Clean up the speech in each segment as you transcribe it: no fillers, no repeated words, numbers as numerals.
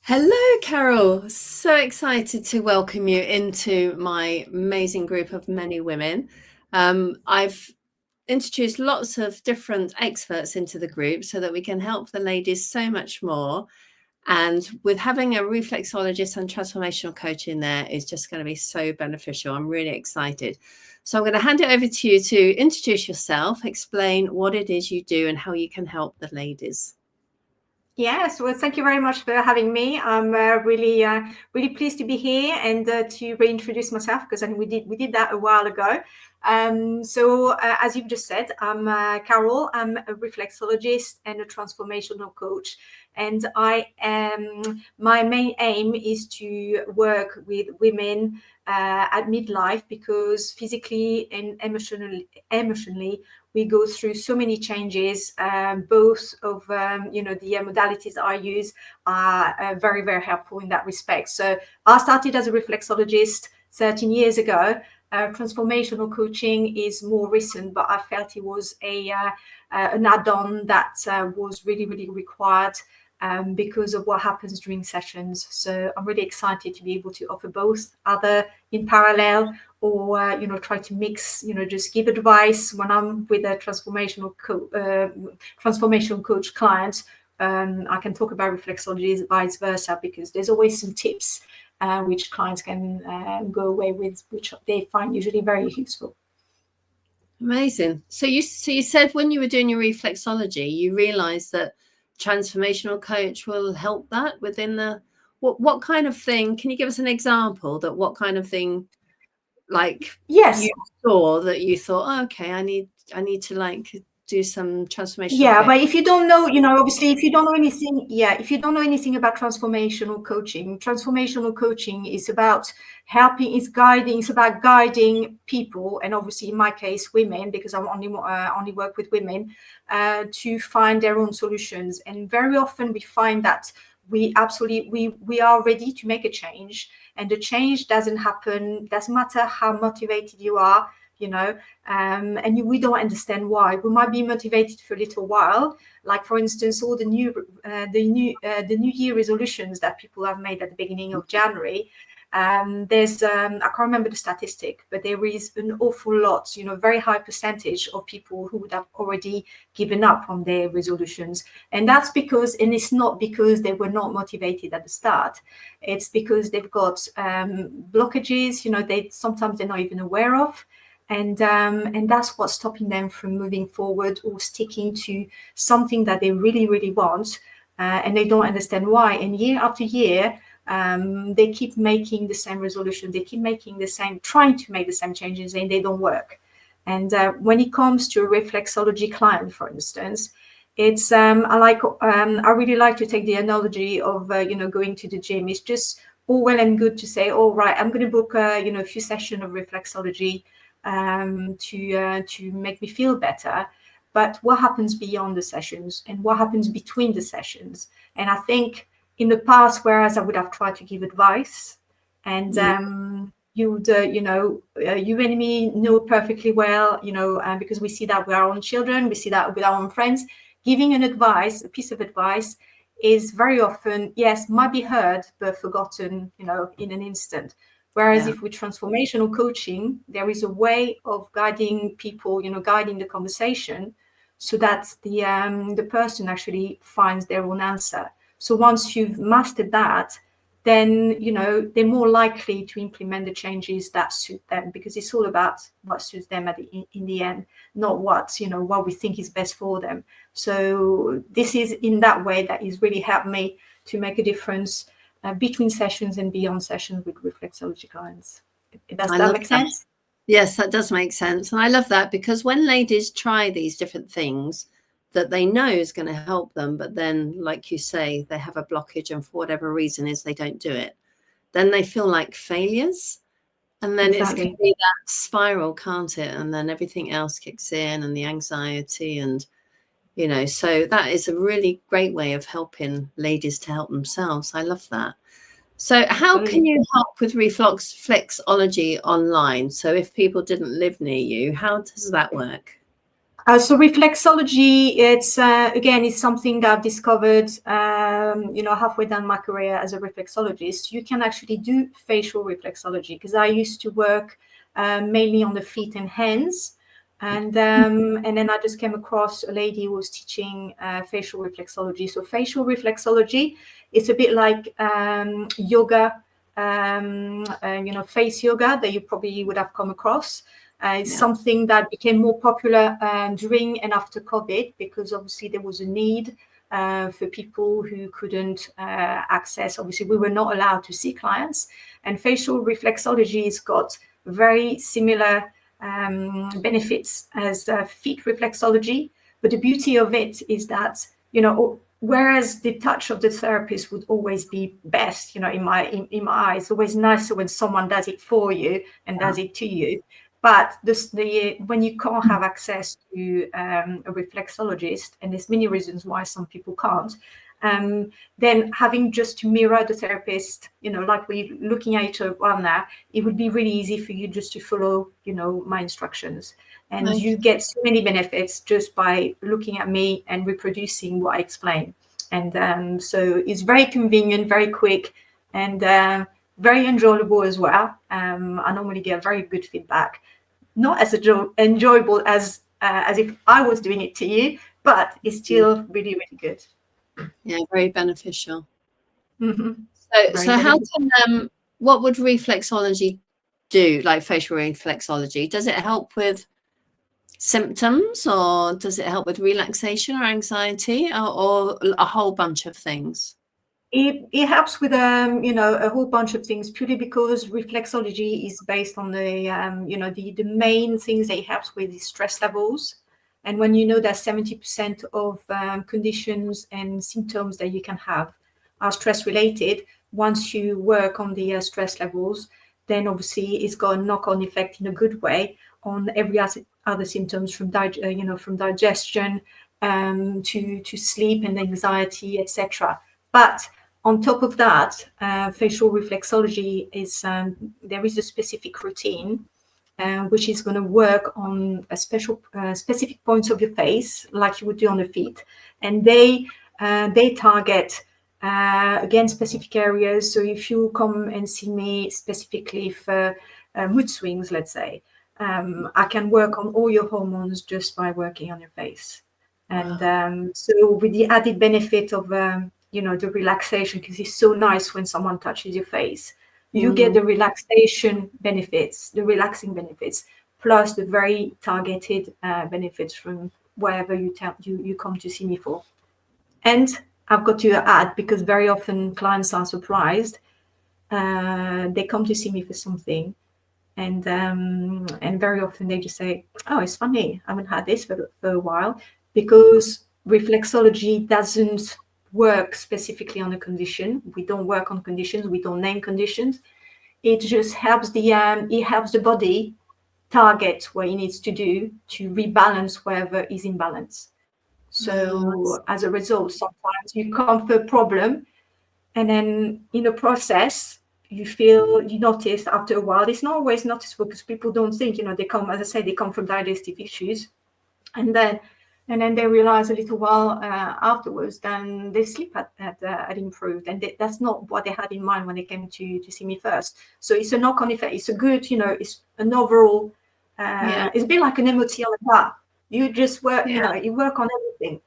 Hello, Carole. So excited to welcome you into my amazing group of many women. I've introduced lots of different experts into the group so that we can help the ladies so much more. And with having a reflexologist and transformational coach in there is just going to be so beneficial. I'm really excited. So I'm going to hand it over to you to introduce yourself, explain what it is you do and how you can help the ladies. Yes, well, thank you very much for having me. I'm really pleased to be here and to reintroduce myself because we did that a while ago. As you've just said, I'm Carole. I'm a reflexologist and a transformational coach, and my main aim is to work with women at midlife because physically and emotionally we go through so many changes. Both of the modalities that I use are very, very helpful in that respect. So I started as a reflexologist 13 years ago. Transformational coaching is more recent, but I felt it was an add-on that was really, really required because of what happens during sessions. So I'm really excited to be able to offer both, either in parallel or try to mix, just give advice when I'm with a transformational coach client. I can talk about reflexology, vice versa, because there's always some tips which clients can go away with, which they find usually very useful. Amazing. So you said when you were doing your reflexology, you realized that transformational coach will help that within the what kind of thing? Can you give us an example that what kind of thing like Yes. you saw that you thought, oh, okay, I need to like do some transformational Yeah, coach. but if you don't know, obviously, if you don't know anything, if you don't know anything about transformational coaching is about helping, it's about guiding people, and obviously in my case, women, because I only work with women, to find their own solutions. And very often we find that we are ready to make a change, and the change doesn't happen, doesn't matter how motivated you are, and we don't understand why. We might be motivated for a little while, like for instance, all the new year resolutions that people have made at the beginning of January. There's I can't remember the statistic, but there is an awful lot, very high percentage of people who would have already given up on their resolutions, and that's because, and it's not because they were not motivated at the start. It's because they've got blockages, sometimes they're not even aware of. And that's what's stopping them from moving forward or sticking to something that they really, really want, and they don't understand why. And year after year, they keep making the same resolution. They keep trying to make the same changes, and they don't work. And when it comes to a reflexology client, for instance, it's I really like to take the analogy of going to the gym. It's just all well and good to say, all right, I'm going to book a few sessions of reflexology to make me feel better. But what happens beyond the sessions, and what happens between the sessions? And I think in the past, whereas I would have tried to give advice, and you and me know perfectly well, because we see that with our own children, we see that with our own friends, giving a piece of advice is very often, yes, might be heard, but forgotten, in an instant. Whereas if with transformational coaching, there is a way of guiding people, guiding the conversation so that the person actually finds their own answer. So once you've mastered that, then, they're more likely to implement the changes that suit them, because it's all about what suits them in the end, not what we think is best for them. So this is in that way that has really helped me to make a difference between sessions and beyond sessions with reflexology clients. Does that make sense? Yes, that does make sense. And I love that, because when ladies try these different things that they know is going to help them, but then, like you say, they have a blockage and for whatever reason is they don't do it, then they feel like failures. And then It's going to be that spiral, can't it? And then everything else kicks in, and the anxiety, and so that is a really great way of helping ladies to help themselves. I love that. So how can you help with reflexology online? So if people didn't live near you, how does that work? So reflexology, it's again, is something that I've discovered, halfway down my career as a reflexologist. You can actually do facial reflexology, because I used to work mainly on the feet and hands, and then I just came across a lady who was teaching facial reflexology. So facial reflexology, it's a bit like yoga, face yoga that you probably would have come across. It's something that became more popular during and after COVID, because obviously there was a need for people who couldn't access. Obviously, we were not allowed to see clients, and facial reflexology has got very similar benefits as feet reflexology. But the beauty of it is that, whereas the touch of the therapist would always be best, in my eyes, it's always nicer when someone does it for you and does it to you. But when you can't have access to a reflexologist, and there's many reasons why some people can't, then having just to mirror the therapist, like we're looking at each other now, it would be really easy for you just to follow, my instructions. And you get so many benefits just by looking at me and reproducing what I explain. And so it's very convenient, very quick, and very enjoyable as well. I normally get very good feedback, not as enjoyable as if I was doing it to you, but it's still really, really good. Yeah, very beneficial. Mm-hmm. So how can what would reflexology do, like facial reflexology? Does it help with symptoms, or does it help with relaxation or anxiety, or a whole bunch of things? It helps with a whole bunch of things, purely because reflexology is based on the main things that it helps with is stress levels. And when you know that 70% of conditions and symptoms that you can have are stress related, once you work on the stress levels, then obviously it's got a knock-on effect in a good way on every other symptoms, from digestion to sleep and anxiety, etc. But on top of that, facial reflexology is there is a specific routine which is going to work on a specific points of your face, like you would do on the feet, and they target again specific areas. So if you come and see me specifically for mood swings, let's say, I can work on all your hormones just by working on your face. And so with the added benefit of the relaxation, because it's so nice when someone touches your face, you get the relaxation benefits, the relaxing benefits, plus the very targeted benefits from wherever you come to see me for. And I've got to add, because very often clients are surprised, they come to see me for something, and very often they just say, "Oh, it's funny, I haven't had this for a while," because reflexology doesn't work specifically on a condition. We don't work on conditions. We don't name conditions. It just helps the body target what it needs to do to rebalance wherever is in balance. So as a result, sometimes you come for a problem, and then in the process, you notice after a while, it's not always noticeable, because people don't think, they come, as I say, they come from digestive issues, and then they realize a little while afterwards, then their sleep had improved, and that's not what they had in mind when they came to see me first. So it's a knock-on effect. It's a good, it's an overall, it's a bit like an MOT on a car. You just work, you work on everything.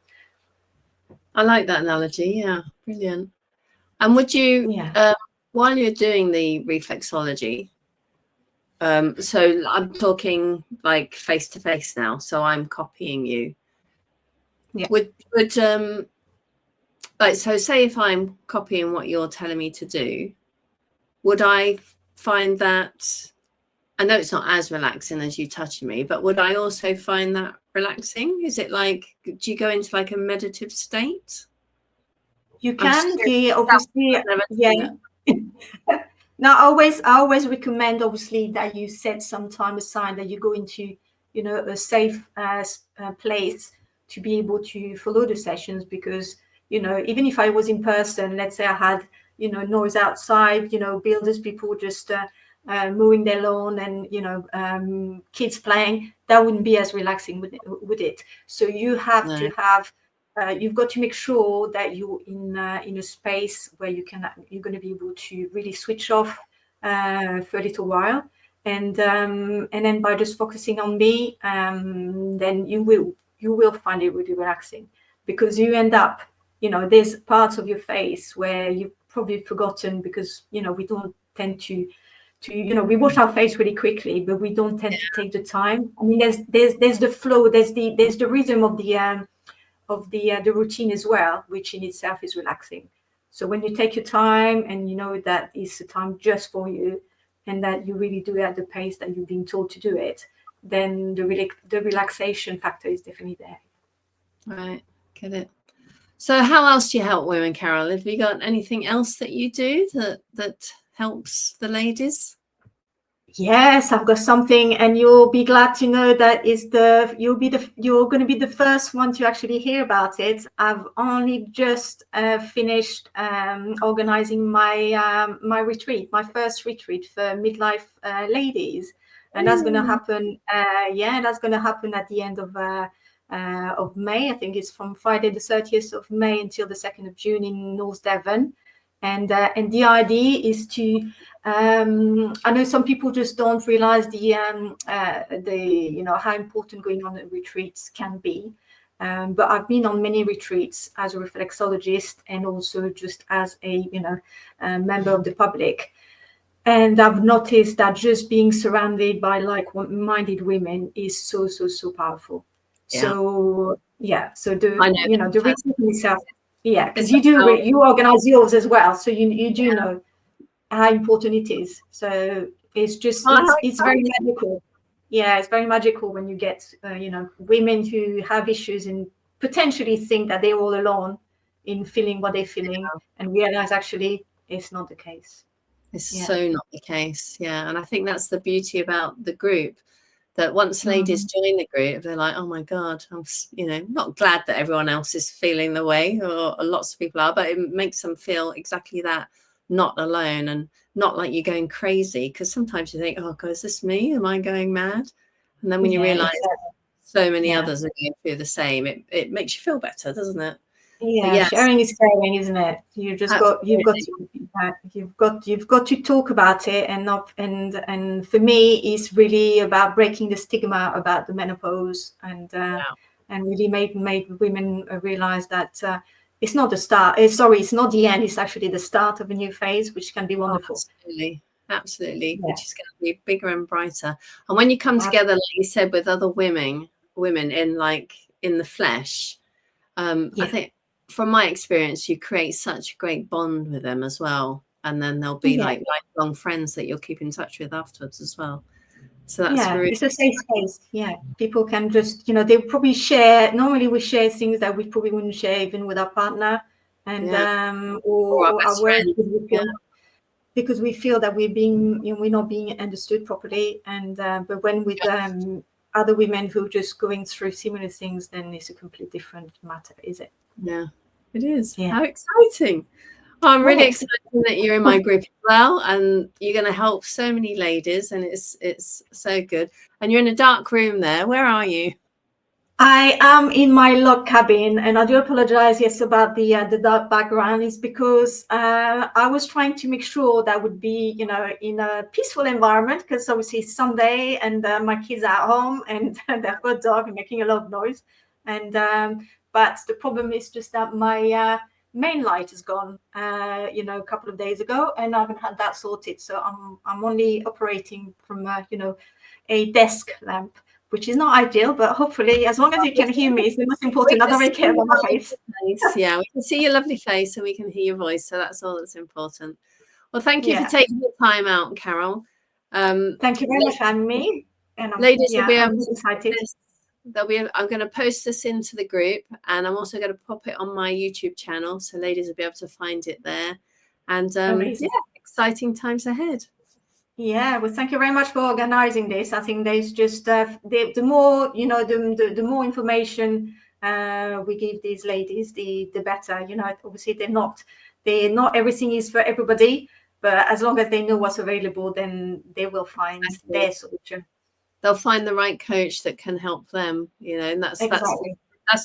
I like that analogy. Yeah, brilliant. And would you, while you're doing the reflexology, so I'm talking like face to face now, so I'm copying you. Yeah. Would like, so say if I'm copying what you're telling me to do, would I find that, I know it's not as relaxing as you touching me, but would I also find that relaxing? Is it like, do you go into like a meditative state? You can, obviously, yeah. Now, I always recommend, obviously, that you set some time aside, that you go into, a safe place to be able to follow the sessions, because, even if I was in person, let's say I had, noise outside, builders, people just mowing their lawn and, you know, kids playing, that wouldn't be as relaxing, would it? So you have to have, you've got to make sure that you're in a space where you're going to be able to really switch off for a little while. And then by just focusing on me, then you will find it really relaxing, because you end up, you know, there's parts of your face where you've probably forgotten, because, you know, we don't tend to, you know, we wash our face really quickly, but we don't tend to take the time. I mean, there's the flow, there's the rhythm of the routine as well, which in itself is relaxing. So when you take your time and you know that it's a time just for you, and that you really do it at the pace that you've been told to do it, then the relaxation factor is definitely there. Right, get it. So how else do you help women, Carole? Have you got anything else that you do that helps the ladies? Yes, I've got something, and you'll be glad to know that you're going to be the first one to actually hear about it. I've only just finished organizing my retreat, my first retreat for midlife ladies, and that's going to happen. That's going to happen at the end of May. I think it's from Friday the 30th of May until the 2nd of June in North Devon. And the idea is to, I know some people just don't realize the you know, how important going on retreats can be. But I've been on many retreats as a reflexologist, and also just as a, you know, member of the public. And I've noticed that just being surrounded by like-minded women is so powerful. Yeah. So so you know, the retreat itself. Yeah, because you organize yours as well, so you do know how important it is. So it's just it's very magical. Yeah, it's very magical when you get you know, women who have issues and potentially think that they're all alone in feeling what they're feeling, and realize actually it's not the case. It's so not the case. Yeah, and I think that's the beauty about the group. That once ladies join the group, they're like, oh my God, I'm, you know, not glad that everyone else is feeling the way, or lots of people are, but it makes them feel exactly that, not alone, and not like you're going crazy. Because sometimes you think, oh God, is this me? Am I going mad? And then when you realize so many others are going through the same, it makes you feel better, doesn't it? Yeah, sharing is caring, isn't it? You've got to talk about it, and for me, it's really about breaking the stigma about the menopause, and really made women realize that it's not the start. It's not the end. It's actually the start of a new phase, which can be wonderful. Absolutely, which is going to be bigger and brighter. And when you come together, like you said, with other women in the flesh, I think, from my experience, you create such a great bond with them as well, and then they'll be like lifelong friends that you'll keep in touch with afterwards as well. So that's it's a safe space. Yeah, people can just, you know, they'll probably share. Normally, we share things that we probably wouldn't share even with our partner, and or our work, because we feel that we're not being understood properly. And but when with other women who are just going through similar things, then it's a completely different matter, is it? Yeah, it is. Yeah. How exciting. Oh, I'm really excited that you're in my group as well, and you're going to help so many ladies, and it's so good. And you're in a dark room there. Where are you? I am in my log cabin, and I do apologize, about the dark background. Is because I was trying to make sure that would be, you know, in a peaceful environment, because obviously it's Sunday and my kids are at home, and they've got a dog making a lot of noise. And but the problem is just that my main light is gone, you know, a couple of days ago, and I haven't had that sorted. So I'm only operating from a desk lamp, which is not ideal, but hopefully, as long as you can hear me, it's the most important. I don't really care about my face. Yeah, we can see your lovely face and we can hear your voice, so that's all that's important. Well, thank you for taking the time out, Carole. Thank you very much for having me. And ladies will be I'm excited. I'm going to post this into the group, and I'm also going to pop it on my YouTube channel, so ladies will be able to find it there. And exciting times ahead. Yeah, well, thank you very much for organizing this. I think there's just the more, you know, the more information we give these ladies, the better. You know, obviously they're not everything is for everybody, But as long as they know what's available, then they will find their solution. They'll find the right coach that can help them, you know, and that's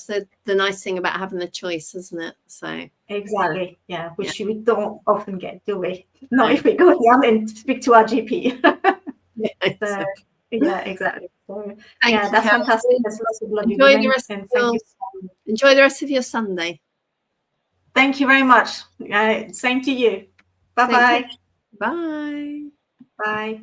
the nice thing about having the choice, isn't it? So exactly, yeah, which we don't often get, do we? Not if we go down and speak to our GP. So, yeah, exactly. So, yeah, that's fantastic. There's lots of lovely women, and enjoy the rest of your Sunday. Thank you very much. Same to you. Bye-bye. Bye. Bye.